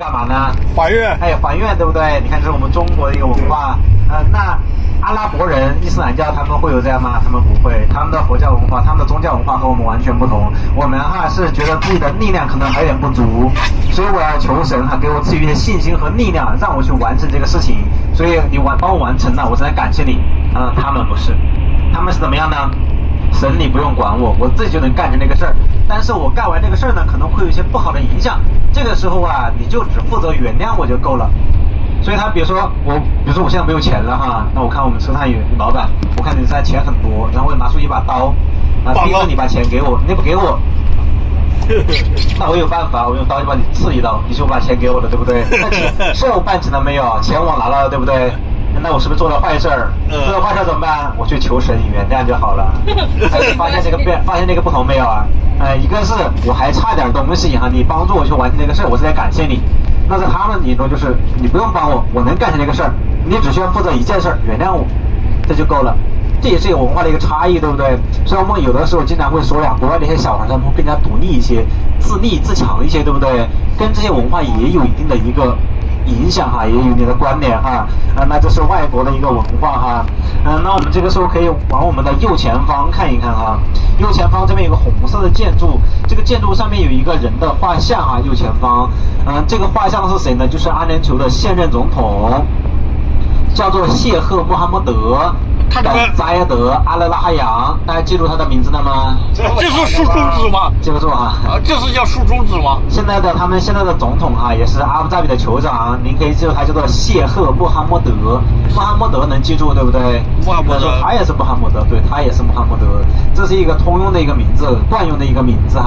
干嘛呢？还愿。哎，还愿，对不对？你看，这是我们中国的一个文化。那阿拉伯人、伊斯兰教他们会有这样吗？他们不会，他们的佛教文化、他们的宗教文化和我们完全不同。我们是觉得自己的力量可能还有点不足，所以我要求神给我赐予一些信心和力量，让我去完成这个事情。所以你帮我完成了，我真的感谢你。他们不是，他们是怎么样呢？神你不用管我，我自己就能干成这个事儿。但是我干完这个事儿呢，可能会有一些不好的影响。这个时候你就只负责原谅我就够了。所以他比如说我现在没有钱了那我看我们车上有老板，我看你现在钱很多，然后我拿出一把刀，逼着你把钱给我，你不给我，那我有办法，我用刀就把你刺一刀，你就把钱给我了，对不对？那事我办成了没有？钱我拿了，对不对？那我是不是做了坏事儿？做了坏事怎么办？我去求神原谅就好了。发现这个不同没有一个是我还差点东西你帮助我去完成这个事儿，我是在感谢你。那在他们眼中就是你不用帮我，我能干成这个事儿，你只需要负责一件事儿，原谅我，这就够了。这也是有文化的一个差异，对不对？所以我们有的时候经常会说国外的一些小孩他们会更加独立一些，自立自强一些，对不对？跟这些文化也有一定的一个影响也有你的关联那这是外国的一个文化那我们这个时候可以往我们的右前方看一看右前方这边有个红色的建筑，这个建筑上面有一个人的画像右前方这个画像是谁呢？就是阿联酋的现任总统，叫做谢赫穆罕默德扎耶德阿勒拉哈扬，大家记住他的名字了吗？这是竖中指吗？记不住这是叫竖中指吗？他们现在的总统也是阿布扎比的酋长，您可以记住他叫做谢赫穆罕默德。穆罕默德能记住对不对？穆罕默德，他也是穆罕默德，对，他也是穆罕默德，这是一个通用的一个名字，惯用的一个名字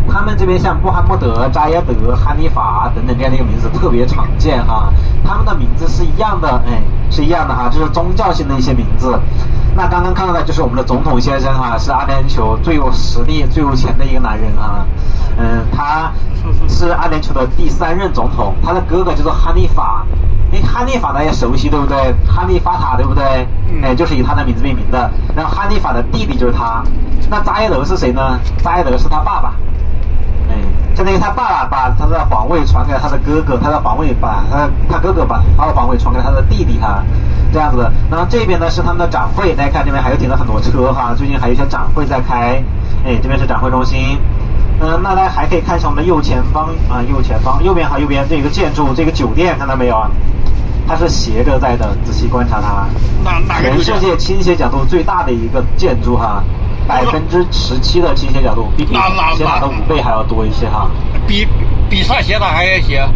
他们这边像穆罕默德、扎耶德、哈尼法等等这样的一个名字特别常见他们的名字是一样的，是一样的这是宗教性的一些名字。那刚刚看到的就是我们的总统先生是阿联酋最有实力、最有钱的一个男人他是阿联酋的第3任总统，他的哥哥叫做哈尼法。哈尼法大家熟悉对不对？哈尼法塔对不对？就是以他的名字命名的。然后哈尼法的弟弟就是他。那扎耶德是谁呢？扎耶德是他爸爸。相当于他爸爸把他的皇位传给了他的哥哥，他的皇位把他哥哥把他的皇位传给了他的弟弟这样子的。然后这边呢是他们的展会，大家看这边还有停了很多车最近还有一些展会在开。这边是展会中心。那大家还可以看一下我们的右前方右边右边这个建筑，这个酒店看到没有它是斜着在的，仔细观察它。全世界倾斜角度最大的一个建筑17%的倾斜角度，比比斜塔的5倍还要多一些比萨斜塔还要斜。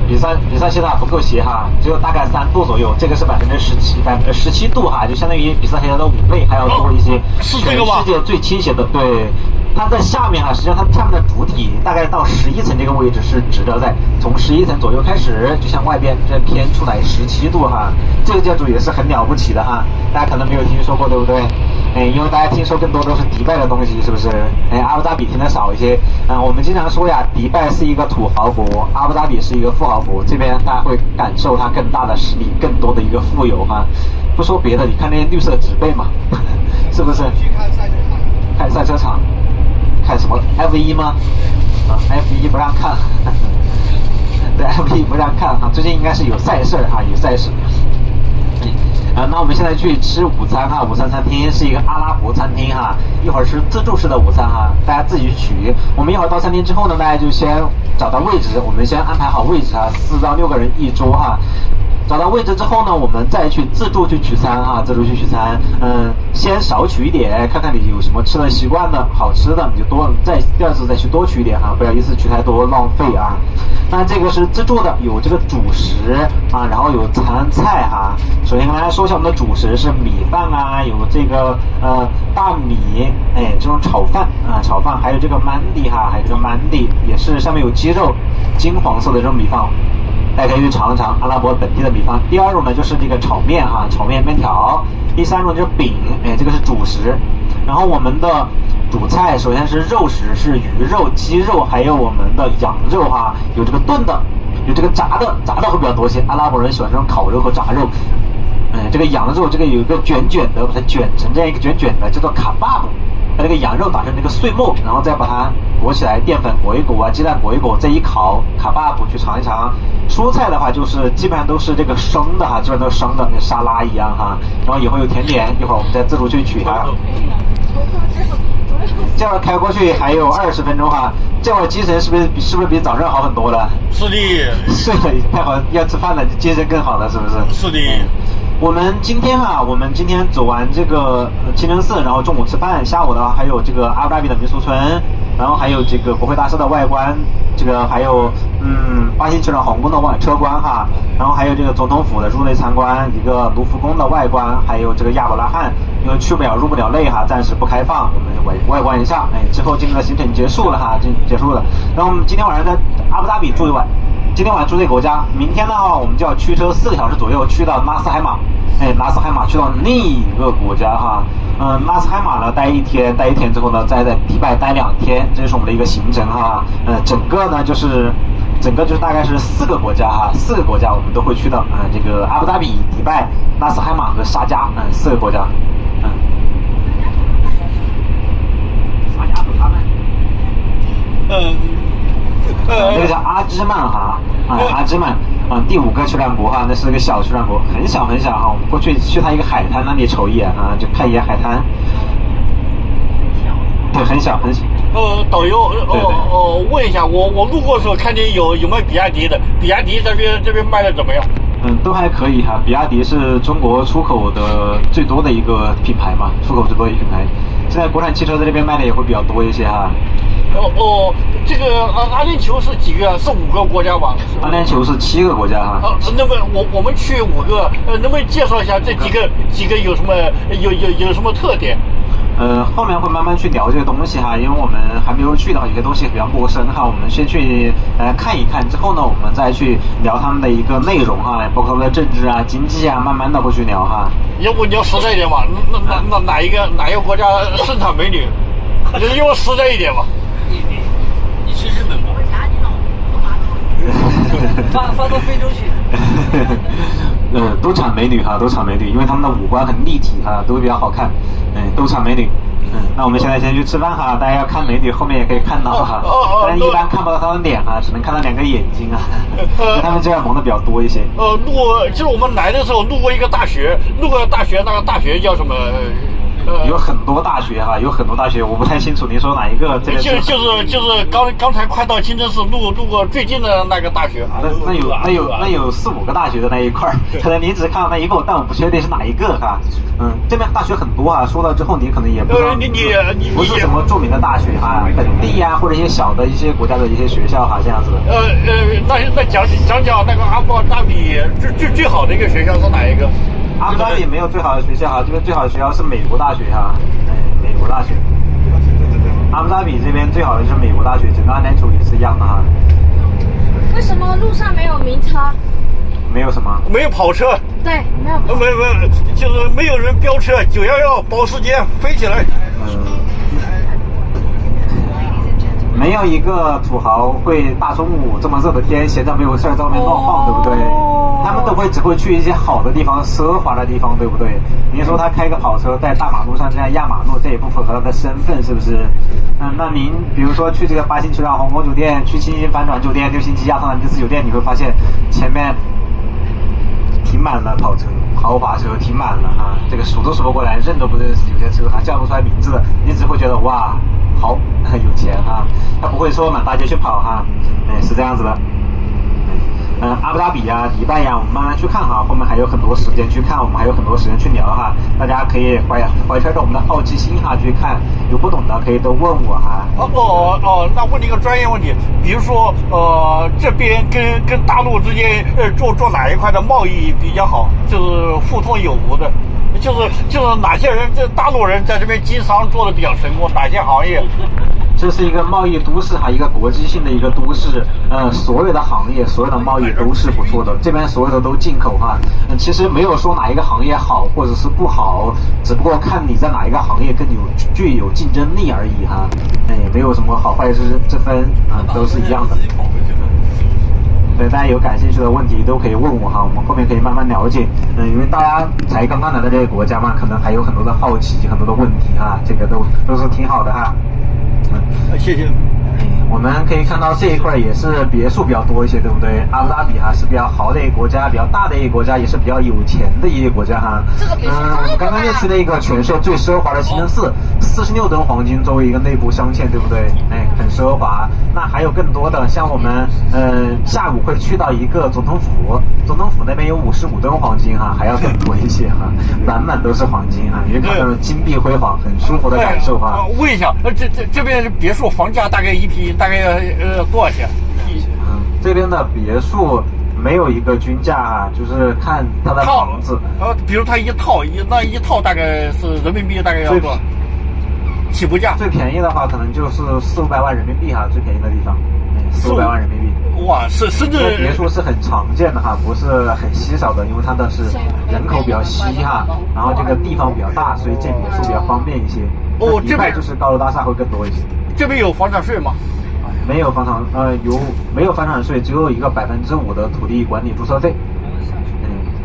比萨斜塔不够斜只有大概3度左右，这个是17度就相当于比萨斜塔的5倍还要多一些。是这个吗？全世界最倾斜的，对。它在下面实际上它下面的主体大概到11层这个位置是直着在，从11层左右开始就向外边这偏出来17度这个建筑也是很了不起的大家可能没有听说过对不对？因为大家听说更多都是迪拜的东西，是不是？阿布扎比听得少一些我们经常说迪拜是一个土豪国，阿布扎比是一个富豪国，这边大家会感受它更大的实力，更多的一个富有不说别的，你看那些绿色植被嘛是不是？看赛车场。看什么 F1 吗？F1 不让看对 F1 不让看最近应该是有赛事有赛事。那我们现在去吃午餐午餐餐厅是一个阿拉伯餐厅一会儿是自助式的午餐大家自己去取。我们一会儿到餐厅之后呢，大家就先找到位置，我们先安排好位置4到6个人一桌找到位置之后呢，我们再去自助去取餐自助去取餐。先少取一点，看看你有什么吃的习惯的好吃的，你就多第二次再去多取一点不要一次取太多浪费那这个是自助的，有这个主食然后有餐菜首先跟大家说一下我们的主食是米饭有这个大米这种炒饭还有这个mandi还有这个mandi也是上面有鸡肉，金黄色的这种米饭。大家可以去尝一尝阿拉伯本地的米饭。第2种呢就是这个炒面炒面面条。第3种就是饼，这个是主食。然后我们的主菜首先是肉食，是鱼肉、鸡肉，还有我们的羊肉有这个炖的，有这个炸的会比较多些。阿拉伯人喜欢这种烤肉和炸肉。这个羊肉这个有一个卷的，把它卷成这样一个卷的，叫做卡巴布。把这个羊肉打成那个碎末，然后再把它裹起来，淀粉裹一裹啊，鸡蛋裹一裹，再一烤，卡巴布去尝一尝。蔬菜的话就是基本上都是这个生的哈，基本上都是生的，跟沙拉一样哈。然后以后有甜点，一会儿我们再自助去取它。这会儿开过去还有20分钟哈，这会儿精神是不是比早上好很多了？是的，睡了太好，要吃饭了，精神更好了，是不是？是的。我们今天走完这个清真寺，然后中午吃饭，下午的话还有这个阿布达比的民俗村，然后还有这个国会大厦的外观，这个还有巴新球场皇宫的车关哈，然后还有这个总统府的入内参观，一个卢浮宫的外观，还有这个亚伯拉罕，因为去不了入不了内哈，暂时不开放，我们外观一下，之后今天的行程结束了哈，结束了，然后我们今天晚上在阿布达比住一晚。今天晚上住这个国家，明天的话我们就要驱车4个小时左右去到纳斯海马，纳斯海马去到另一个国家哈，纳斯海马呢待一天之后呢，再在迪拜待2天，这是我们的一个行程哈，整个就是大概是4个国家哈，4个国家我们都会去到，这个阿布达比、迪拜、纳斯海马和沙迦，4个国家，沙迦和他们，那个叫阿芝曼哈，阿芝曼，第5个去让国哈，那是个小去让国，很小很小哈。我们过去它一个海滩那里瞅一眼啊，就看一眼海滩。对，很小很小。导游，问一下，我路过的时候看见有没有比亚迪的？比亚迪这边卖的怎么样？都还可以哈。比亚迪是中国出口的最多的一个品牌嘛，出口最多的一个品牌。现在国产汽车在这边卖的也会比较多一些哈。这个阿联酋是几个？是5个国家吧？阿联酋是7个国家哈。那么我们去5个，能不能介绍一下这几个有什么有什么特点？后面会慢慢去聊这个东西哈，因为我们还没有去到，有些东西比较陌生哈，我们先去看一看，之后呢，我们再去聊他们的一个内容哈，包括他们的政治啊、经济啊，慢慢的会去聊哈。要不你要实在一点嘛？那哪一个国家盛产美女？你给我实在一点嘛。你去日本吧。发到非洲去。都产美女哈，都产美女，因为他们的五官很立体哈，都比较好看，都产美女。那我们现在先去吃饭哈，大家要看美女，后面也可以看到哈，但是一般看不到她的脸哈，只能看到2个眼睛啊，因为他们这样蒙的比较多一些。就是我们来的时候路过一个大学，那个大学叫什么？有很多大学哈，有很多大学，我不太清楚您说哪一个。就是刚才快到清真寺路过最近的那个大学。那有4、5个大学的那一块儿，可能你只看到那一个，但我不确定是哪一个哈。这边大学很多啊，说了之后你可能也不知道。你不是什么著名的大学哈，本地呀或者一些小的一些国家的一些学校哈，这样子的。那讲那个阿布达比最好的一个学校是哪一个？阿布达比没有最好的学校哈，这边最好的学校是美国大学哈，美国大学。阿布达比这边最好的就是美国大学，整个阿联酋也是一样的哈。为什么路上没有名车？没有什么？没有跑车。对，没有。没有，就是没有人飙车，911保时捷飞起来。没有一个土豪会大中午这么热的天闲着没有事在外面乱晃，对不对？他们只会去一些好的地方、奢华的地方，对不对？您说他开个跑车在大马路上这样压马路，这也不符合他的身份，是不是？那您比如说去这个8星球场皇宫酒店，去7星帆船酒店、6星级亚特兰蒂斯酒店，你会发现前面停满了跑车、豪华车，停满了哈，这个数都数不过来，认都不认识，有些车还叫不出来名字的，你只会觉得哇。好，有钱哈，他不会说满大街去跑哈，是这样子的。阿布达比呀、迪拜呀，我们慢慢去看哈，后面还有很多时间去看，我们还有很多时间去聊哈，大家可以怀揣着我们的好奇心哈去看，有不懂的可以都问我哈。那问你一个专业问题，比如说这边跟大陆之间做哪一块的贸易比较好，就是互通有无的。就是哪些人，这大陆人在这边经商做的比较成功，哪些行业？这是一个贸易都市哈，一个国际性的一个都市，所有的行业、所有的贸易都是不错的，这边所有的都进口哈。其实没有说哪一个行业好或者是不好，只不过看你在哪一个行业更具有竞争力而已哈。没有什么好坏之分啊，都是一样的。对，大家有感兴趣的问题都可以问我哈，我们后面可以慢慢了解。因为大家才刚刚来到这个国家嘛，可能还有很多的好奇，很多的问题哈，这个都是挺好的哈。谢谢。我们可以看到这一块也是别墅比较多一些，对不对？阿布扎比哈是比较豪的一个国家，比较大的一个国家，也是比较有钱的一个国家哈。刚刚列出了一个全世界最奢华的清真寺，46吨黄金作为一个内部镶嵌，对不对？很奢华。那还有更多的，像我们下午会去到一个总统府，总统府那边有55吨黄金哈，还要更多一些哈，满满都是黄金哈，你就看到金碧辉煌，很舒服的感受哈。问一下，这边别墅房价大概一平大概多少钱？这边的别墅没有一个均价啊，就是看它的房子。比如它那一套大概是人民币大概要多少？起步价最便宜的话，可能就是400-500万人民币哈，最便宜的地方，400-500万人民币。哇，是深圳别墅是很常见的哈，不是很稀少的，因为它的是人口比较稀哈，然后这个地方比较大，所以建别墅比较方便一些。这边就是高楼大厦会更多一些。这边有房产税吗？没有没有房产税，只有一个5%的土地管理注册费。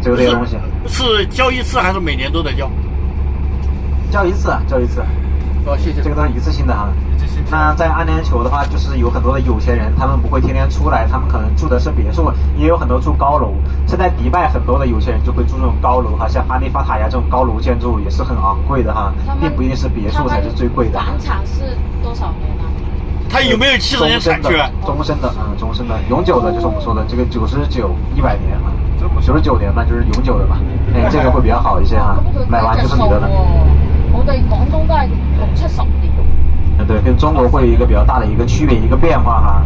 只有这个东西。是交一次还是每年都得交？交一次。谢谢。这个都是一次性的哈。那在阿联酋的话，就是有很多的有钱人，他们不会天天出来，他们可能住的是别墅，也有很多住高楼。现在迪拜很多的有钱人就会住这种高楼哈，像哈利法塔呀这种高楼建筑也是很昂贵的哈，并不一定是别墅才是最贵的。房产是多少年呢？它有没有70年产权？终身的，永久的，就是我们说的这个99-100年啊，99年嘛，就是永久的嘛。这个会比较好一些哈，买完就是你的了。我哋廣東都係60-70年。对，跟中国会有一个比较大的一个区别，一个变化哈。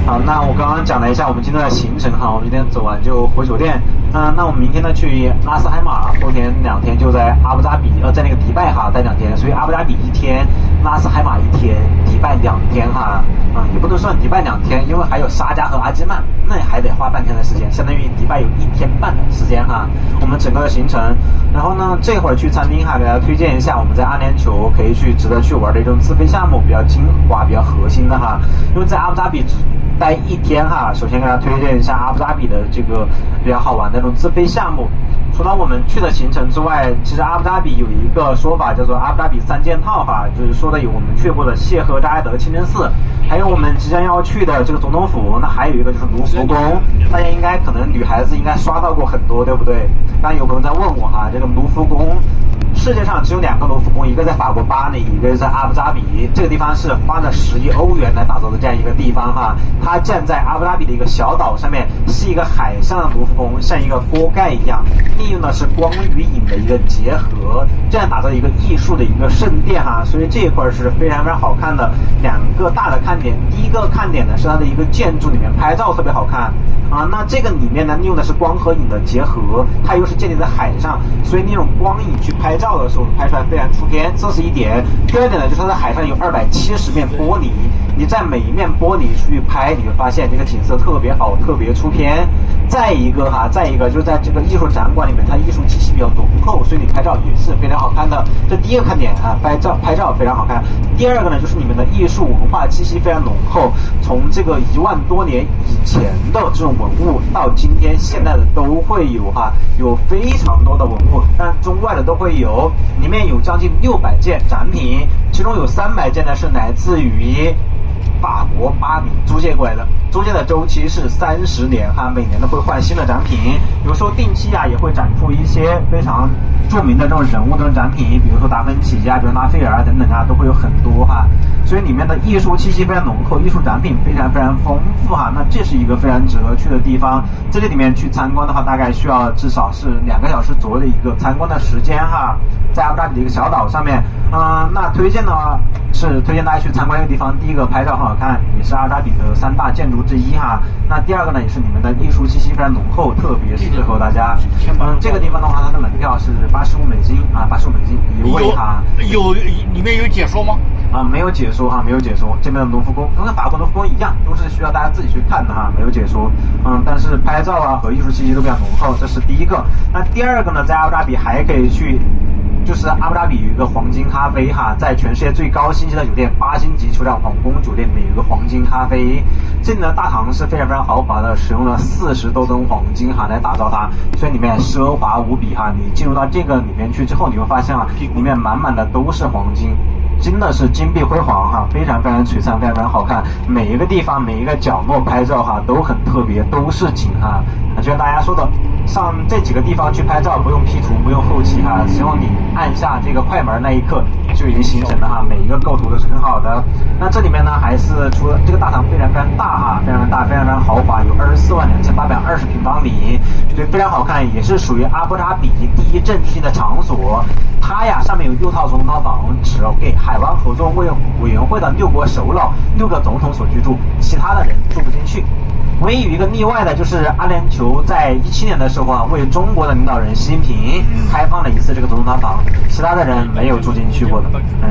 好，那我刚刚讲了一下我们今天的行程哈，我们今天走完就回酒店。那我们明天呢去拉斯海马，后天2天就在阿布扎比，在那个迪拜哈待2天，所以阿布扎比1天，拉斯海马1天，迪拜2天哈。也不能算迪拜2天，因为还有沙加和阿基曼，那还得花半天的时间，相当于迪拜有1天半的时间哈。我们整个的行程，然后呢这会儿去餐厅哈，给大家推荐一下我们在阿联酋可以值得去玩的一种自费项目，比较精华、比较核心的哈。因为在阿布扎比只待1天哈，首先给大家推荐一下阿布扎比的这个比较好玩的那种自费项目。除了我们去的行程之外，其实阿布扎比有一个说法叫做阿布扎比3件套哈，就是说的有我们去过的谢赫扎埃德清真寺，还有我们即将要去的这个总统府，那还有一个就是卢浮宫，大家可能女孩子应该刷到过很多，对不对？刚刚有朋友在问我哈，这个卢浮宫。世界上只有2个卢浮宫，一个在法国巴黎，一个在阿布扎比。这个地方是花了10亿欧元来打造的这样一个地方哈。它建在阿布扎比的一个小岛上面，是一个海上的卢浮宫，像一个锅盖一样，利用的是光与影的一个结合，这样打造一个艺术的一个圣殿哈。所以这一块是非常非常好看的2个大的看点。第一个看点呢是它的一个建筑里面拍照特别好看啊。那这个里面呢利用的是光和影的结合，它又是建立在海上，所以那种光影去拍照的时候拍出来非常出片，这是一点。第二点呢，就是它在海上有270面玻璃，你在每一面玻璃去拍，你会发现这个景色特别好，特别出片。再一个就是在这个艺术展馆里面，它艺术气息比较浓厚，所以你拍照也是非常好看的。这第一个看点啊，拍照非常好看。第二个呢，就是你们的艺术文化气息非常浓厚，从这个1万多年以前的这种文物到今天现代的都会有哈，有非常多的文物，但中外的都会有。里面有将近600件展品，其中有300件呢是来自于法国巴黎租借过来的，租借的周期是30年哈，每年都会换新的展品，有时候定期也会展出一些非常著名的这种人物的展品，比如说达芬奇比如拉斐尔等等都会有很多哈，所以里面的艺术气息非常浓厚，艺术展品非常非常丰富哈，那这是一个非常值得去的地方。这里面去参观的话，大概需要至少是2个小时左右的一个参观的时间哈，在阿布扎比的一个小岛上面，那推荐呢是推荐大家去参观一个地方，第一个拍照很好看，也是阿布扎比的3大建筑之一哈。那第二个呢，也是你们的艺术气息非常浓厚，特别适合大家。这个地方的话，它的门票是85美金啊，85美金一位哈。里面有解说吗？没有解说哈，没有解说。这边的卢浮宫跟法国卢浮宫一样，都是需要大家自己去看的哈，没有解说。但是拍照和艺术气息都比较浓厚，这是第一个。那第二个呢，在阿布扎比还可以去就是阿布扎比有一个黄金咖啡哈，在全世界最高星级的酒店8星级酋长皇宫酒店里面有一个黄金咖啡。这里的大堂是非常非常豪华的，使用了40多吨黄金哈来打造它，所以里面奢华无比哈。你进入到这个里面去之后，你会发现啊，里面满满的都是黄金。真的是金碧辉煌哈，非常非常璀璨，非常非常好看。每一个地方、每一个角落拍照哈都很特别，都是景哈。就像大家说的，上这几个地方去拍照不用 P 图，不用后期哈，只用你按下这个快门那一刻就已经形成了哈。每一个构图都是很好的。那这里面呢，还是除了这个大堂非常非常大哈，非常非常大，非常非常豪华，有242820平方米，所以非常好看，也是属于阿布扎比第一政治性的场所。它呀上面有6套总统套房，只给海湾合作委员会的6国首脑、6个总统所居住，其他的人住不进去。唯一有一个例外的，就是阿联酋在17年的时候啊，为中国的领导人习近平开放了一次这个总统套房，其他的人没有住进去过的。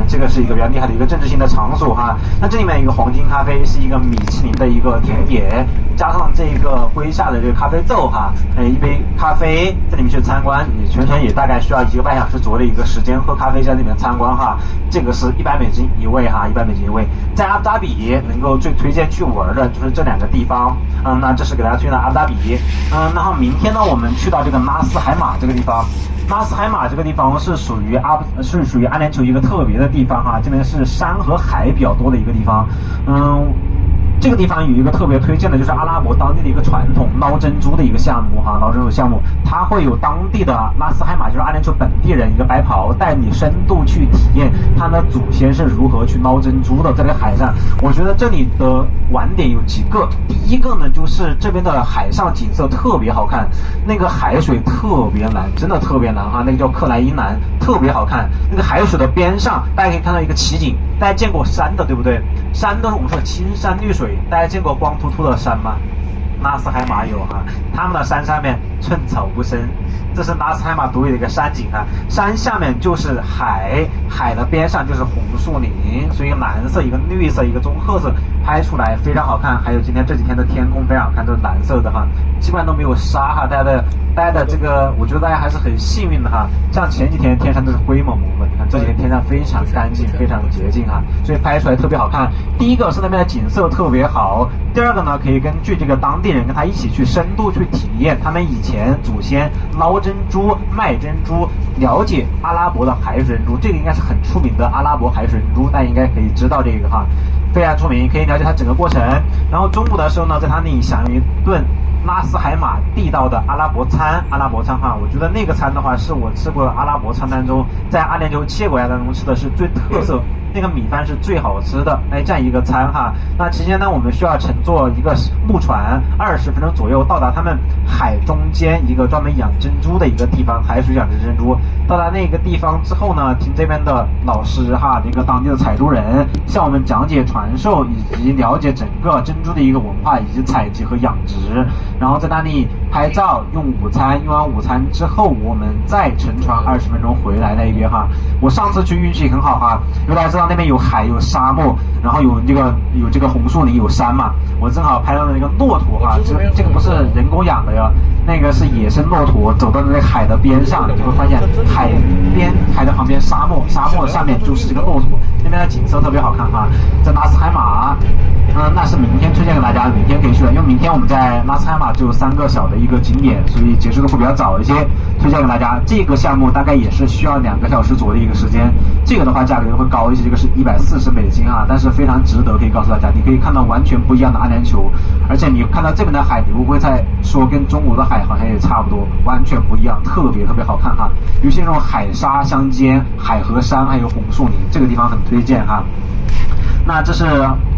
这个是一个比较厉害的一个政治性的场所哈。那这里面有一个黄金咖啡，是一个米其林的一个甜点，加上这个麾下的这个咖啡豆哈，一杯咖啡在里面去参观，你全程也大概需要1个半小时左右的一个时间喝咖啡在里面参观哈。这个是100美金一位哈，100美金一位。在阿布扎比能够最推荐去玩的就是这2个地方。那这是给大家推荐的阿布扎比。然后明天呢，我们去到这个纳斯海马这个地方。纳斯海马这个地方是属于阿联酋一个特别的地方哈，这边是山和海比较多的一个地方。这个地方有一个特别推荐的，就是阿拉伯当地的一个传统捞珍珠的一个项目哈，捞珍珠项目，它会有当地的纳斯海马，就是阿联酋本地人一个白袍带你深度去体验他们的祖先是如何去捞珍珠的，在这个海上。我觉得这里的玩点有几个，第一个呢就是这边的海上景色特别好看，那个海水特别蓝，真的特别蓝哈，那个叫克莱因蓝，特别好看。那个海水的边上，大家可以看到一个奇景，大家见过山的对不对？山都是我们说青山绿水。大家见过光秃秃的山吗？纳斯海马有哈，他们的山上面寸草不生，这是纳斯海马独有的一个山景啊。山下面就是海，海的边上就是红树林，所以蓝色一个绿色一个棕褐色，拍出来非常好看。还有今天这几天的天空非常好看，都是蓝色的哈，基本上都没有沙哈。大家的这个，我觉得大家还是很幸运的哈。像前几天天上都是灰蒙蒙的，你看这几天天上非常干净，非常洁净哈，所以拍出来特别好看。第一个是那边的景色特别好，第二个呢，可以根据这个当地人跟他一起去深度去体验他们以前祖先捞珍珠、卖珍珠，了解阿拉伯的海水珍珠，这个应该是很出名的阿拉伯海水珍珠，大家应该可以知道这个哈，非常出名，可以了解它整个过程。然后中午的时候呢，在它那里享用一顿纳斯海马地道的阿拉伯餐哈，我觉得那个餐的话是我吃过的阿拉伯餐当中，在阿联酋7个国家当中吃的是最特色，那个米饭是最好吃的，这样一个餐哈。那期间呢，我们需要乘坐一个木船，20分钟左右到达他们海中间一个专门养珍珠的一个地方，海水养殖珍珠。到达那个地方之后呢，听这边的老师哈，那个当地的采珠人向我们讲解传授以及了解整个珍珠的一个文化以及采集和养殖，然后在那里拍照用午餐，用完午餐之后我们再乘船20分钟回来那边哈。我上次去运气很好哈，因为大家知道那边有海有沙漠，然后有这个红树林有山嘛，我正好拍到了那个骆驼哈，这个不是人工养的呀，那个是野生骆驼，走到那个海的边上，你会发现海的旁边沙漠上面就是这个骆驼，那边的景色特别好看哈。在纳斯海马，那是明天推荐给大家，明天可以去的，因为明天我们在纳斯海马就有3个小的一个景点，所以结束的会比较早一些，推荐给大家。这个项目大概也是需要2个小时左右的一个时间，这个的话价格会高一些，这个是140美金啊，但是非常值得，可以告诉大家，你可以看到完全不一样的阿联酋，而且你看到这边的海，你会不会再说跟中国的海好像也差不多，完全不一样，特别好看哈。尤其那种海沙相间，海和山还有红树林，这个地方很推荐哈。那这是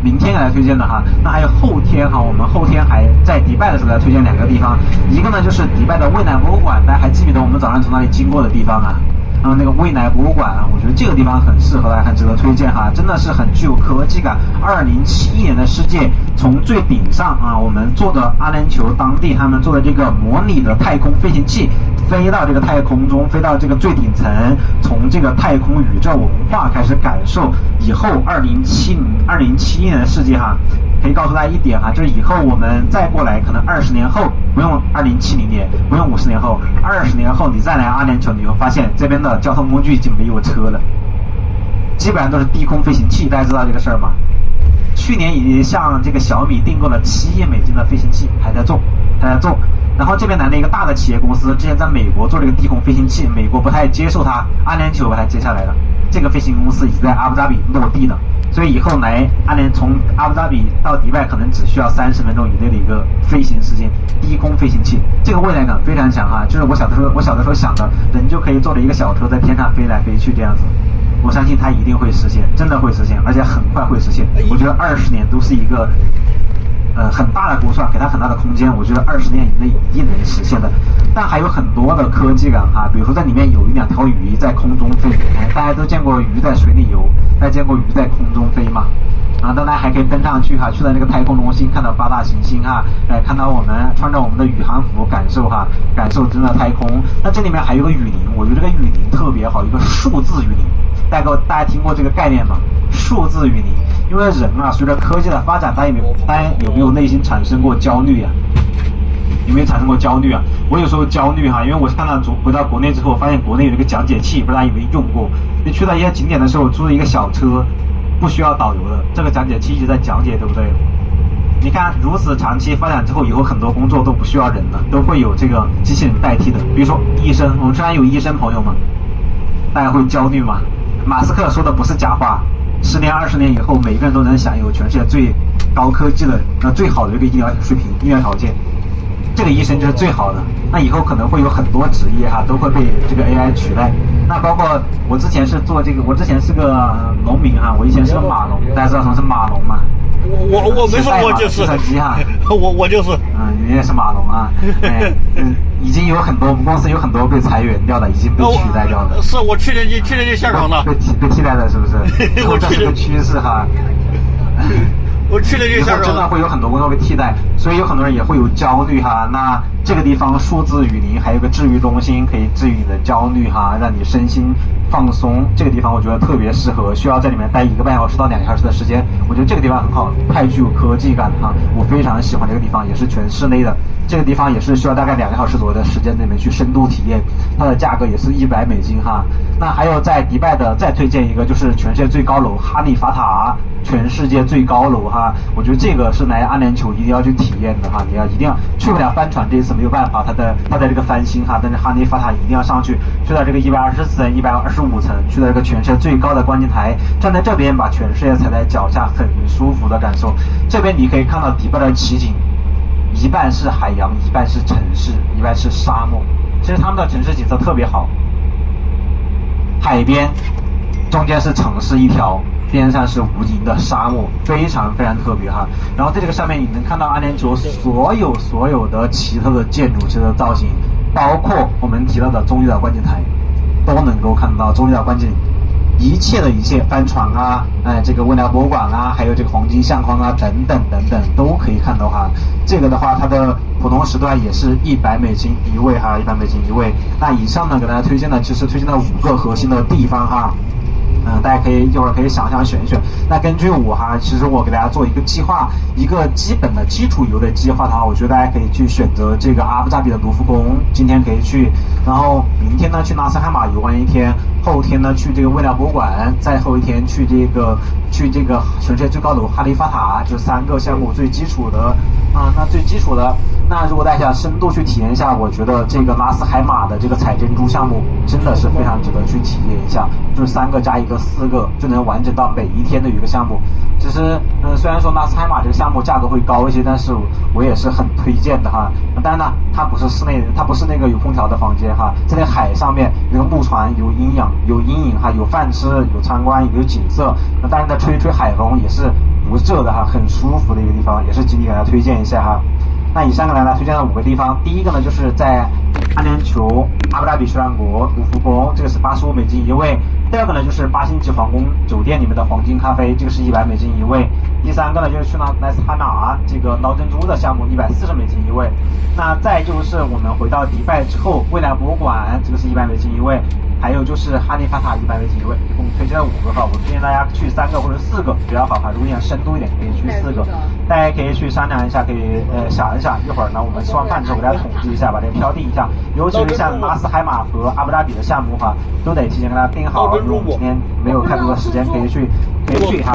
明天给大家推荐的哈，那还有后天哈，我们后天还在迪拜的时候来推荐2个地方，一个呢就是迪拜的未来博物馆，大家还记不记得我们早上从那里经过的地方啊？那个未来博物馆，我觉得这个地方很适合大家，很值得推荐哈，真的是很具有科技感。2071年的世界，从最顶上啊，我们做的阿联酋当地他们做的这个模拟的太空飞行器，飞到这个太空中，飞到这个最顶层，从这个太空宇宙文化开始感受以后2071年的世界哈。可以告诉大家一点哈，就是以后我们再过来，可能20年后，不用2070年，不用50年后，20年后你再来阿联酋，你会发现这边的交通工具已经没有车了，基本上都是低空飞行器。大家知道这个事儿吗？去年已经向这个小米订购了7亿美金的飞行器，还在做。然后这边来了一个大的企业公司，之前在美国做这个低空飞行器，美国不太接受它，阿联酋把它接下来了。这个飞行公司已经在阿布扎比落地了，所以以后来从阿布扎比到迪拜可能只需要30分钟以内的一个飞行时间，低空飞行器，这个未来感非常强哈。就是我小的时候想的，人就可以坐着一个小车在天上飞来飞去这样子。我相信它一定会实现，真的会实现，而且很快会实现。我觉得20年都是一个很大的估算，给它很大的空间，我觉得20年以内一定能实现的。但还有很多的科技感哈，比如说在里面有1-2条鱼在空中飞，大家都见过鱼在水里游，大家见过鱼在空中飞吗？当然还可以登上去哈，去了那个太空中心，看到8大行星哈，看到我们穿着我们的宇航服，感受真的太空。那这里面还有个雨林，我觉得这个雨林特别好，一个数字雨林。大家听过这个概念吗？数字雨林，因为人啊，随着科技的发展，大家有没有内心产生过焦虑呀？有没有产生过焦虑啊？我有时候焦虑哈，因为我看到回到国内之后，发现国内有一个讲解器，不知道大家有没有用过？你去到一些景点的时候，租了一个小车，不需要导游的，这个讲解器一直在讲解，对不对？你看，如此长期发展之后，以后很多工作都不需要人了，都会有这个机器人代替的。比如说医生，我们虽然有医生朋友们，大家会焦虑吗？马斯克说的不是假话，10年、20年以后，每个人都能享有全世界最高科技的、最好的一个医疗水平、医疗条件。这个医生就是最好的。那以后可能会有很多职业哈，都会被这个 AI 取代。那包括我之前是做这个，我之前是个农民哈，我以前是个码农，大家知道什么是码农吗？我没说我就是，我就是。你也是码农啊？已经有很多我们公司有很多被裁员掉的，已经被取代掉的。是我去年就下岗了。被替代的是不是？这是个趋势哈。我去年就下岗了。真的会有很多工作被替代，所以有很多人也会有焦虑哈。那这个地方数字雨林还有个治愈中心，可以治愈你的焦虑哈，让你身心放松。这个地方我觉得特别适合，需要在里面待1个半小时到2个小时的时间。我觉得这个地方很好，太具有科技感哈，我非常喜欢这个地方，也是全室内的。这个地方也是需要大概2个小时左右的时间里面去深度体验，它的价格也是100美金哈。那还有在迪拜的再推荐一个，就是全世界最高楼哈利法塔，全世界最高楼哈，我觉得这个是来阿联酋一定要去体验的哈，你一定要去不了帆船，这一次没有办法，它的这个翻新哈，但是哈利法塔一定要上去，去到这个120层、125层，去到这个全世界最高的观景台，站在这边把全世界踩在脚下，很舒服的感受。这边你可以看到迪拜的奇景，一半是海洋，一半是城市，一半是沙漠。其实他们的城市景色特别好，海边中间是城市一条，边上是无垠的沙漠，非常非常特别哈。然后在这个上面你能看到阿联酋所有的奇特的建筑、奇特的造型，包括我们提到的中立岛观景台，都能够看到中立岛观景一切的一切，帆船啊，这个未来博物馆啊，还有这个黄金相框啊，等等都可以看到哈。这个的话，它的普通时段也是100美金一位哈，100美金一位。那以上呢，给大家推荐的就是推荐了5个核心的地方哈。大家可以一会儿可以想选一选。那根据我哈，其实我给大家做一个计划，一个基本的基础游的计划的话，我觉得大家可以去选择这个阿布扎比的卢浮宫，今天可以去，然后明天呢去纳斯海马游玩1天，后天呢去这个未来博物馆，再后一天去这个全世界最高楼哈利法塔，就3个项目最基础的啊。那最基础的，那如果大家想深度去体验一下，我觉得这个纳斯海马的这个采珍珠项目真的是非常值得去体验一下，就是3个加1个4个就能完整到每一天的一个项目。其实虽然说纳斯海马这个项目价格会高一些，但是我也是很推荐的哈。当然呢，它不是室内，它不是那个有空调的房间哈，在那海上面有个木船，有阴影哈，有饭吃，有参观，有景色。那当然的吹海风也是不热的哈，很舒服的一个地方，也是仅给大家推荐一下哈。那以上给大家推荐了5个地方，第一个呢就是在阿联酋阿布扎比水岸国卢浮宫，这个是85美金一位。第2个呢就是8星级皇宫酒店里面的黄金咖啡，这个是100美金一位。第3个呢就是去纳斯海马这个捞珍珠的项目，140美金一位。那再就是我们回到迪拜之后，未来博物馆这个是100美金一位。还有就是哈利法塔100位机位，一共推荐了5个哈，我推荐大家去3个或者4个比较好哈。如果你想深度一点，可以去4个，大家可以去商量一下，可以想一想，一会儿呢我们吃完饭之后给大家统计一下，把这个票定一下，尤其是像马斯海马和阿布扎比的项目哈，都得提前给大家定好。如果我们今天没有太多的时间，可以去哈。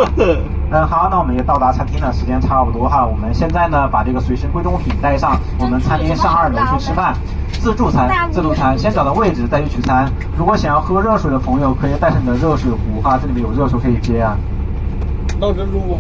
好，那我们也到达餐厅了，时间差不多哈。我们现在呢把这个随身贵重品带上，我们餐厅上2楼去吃饭。自助餐，先找到位置再去取餐。如果想要喝热水的朋友，可以带上你的热水壶哈，这里面有热水可以接啊。闹珍珠不？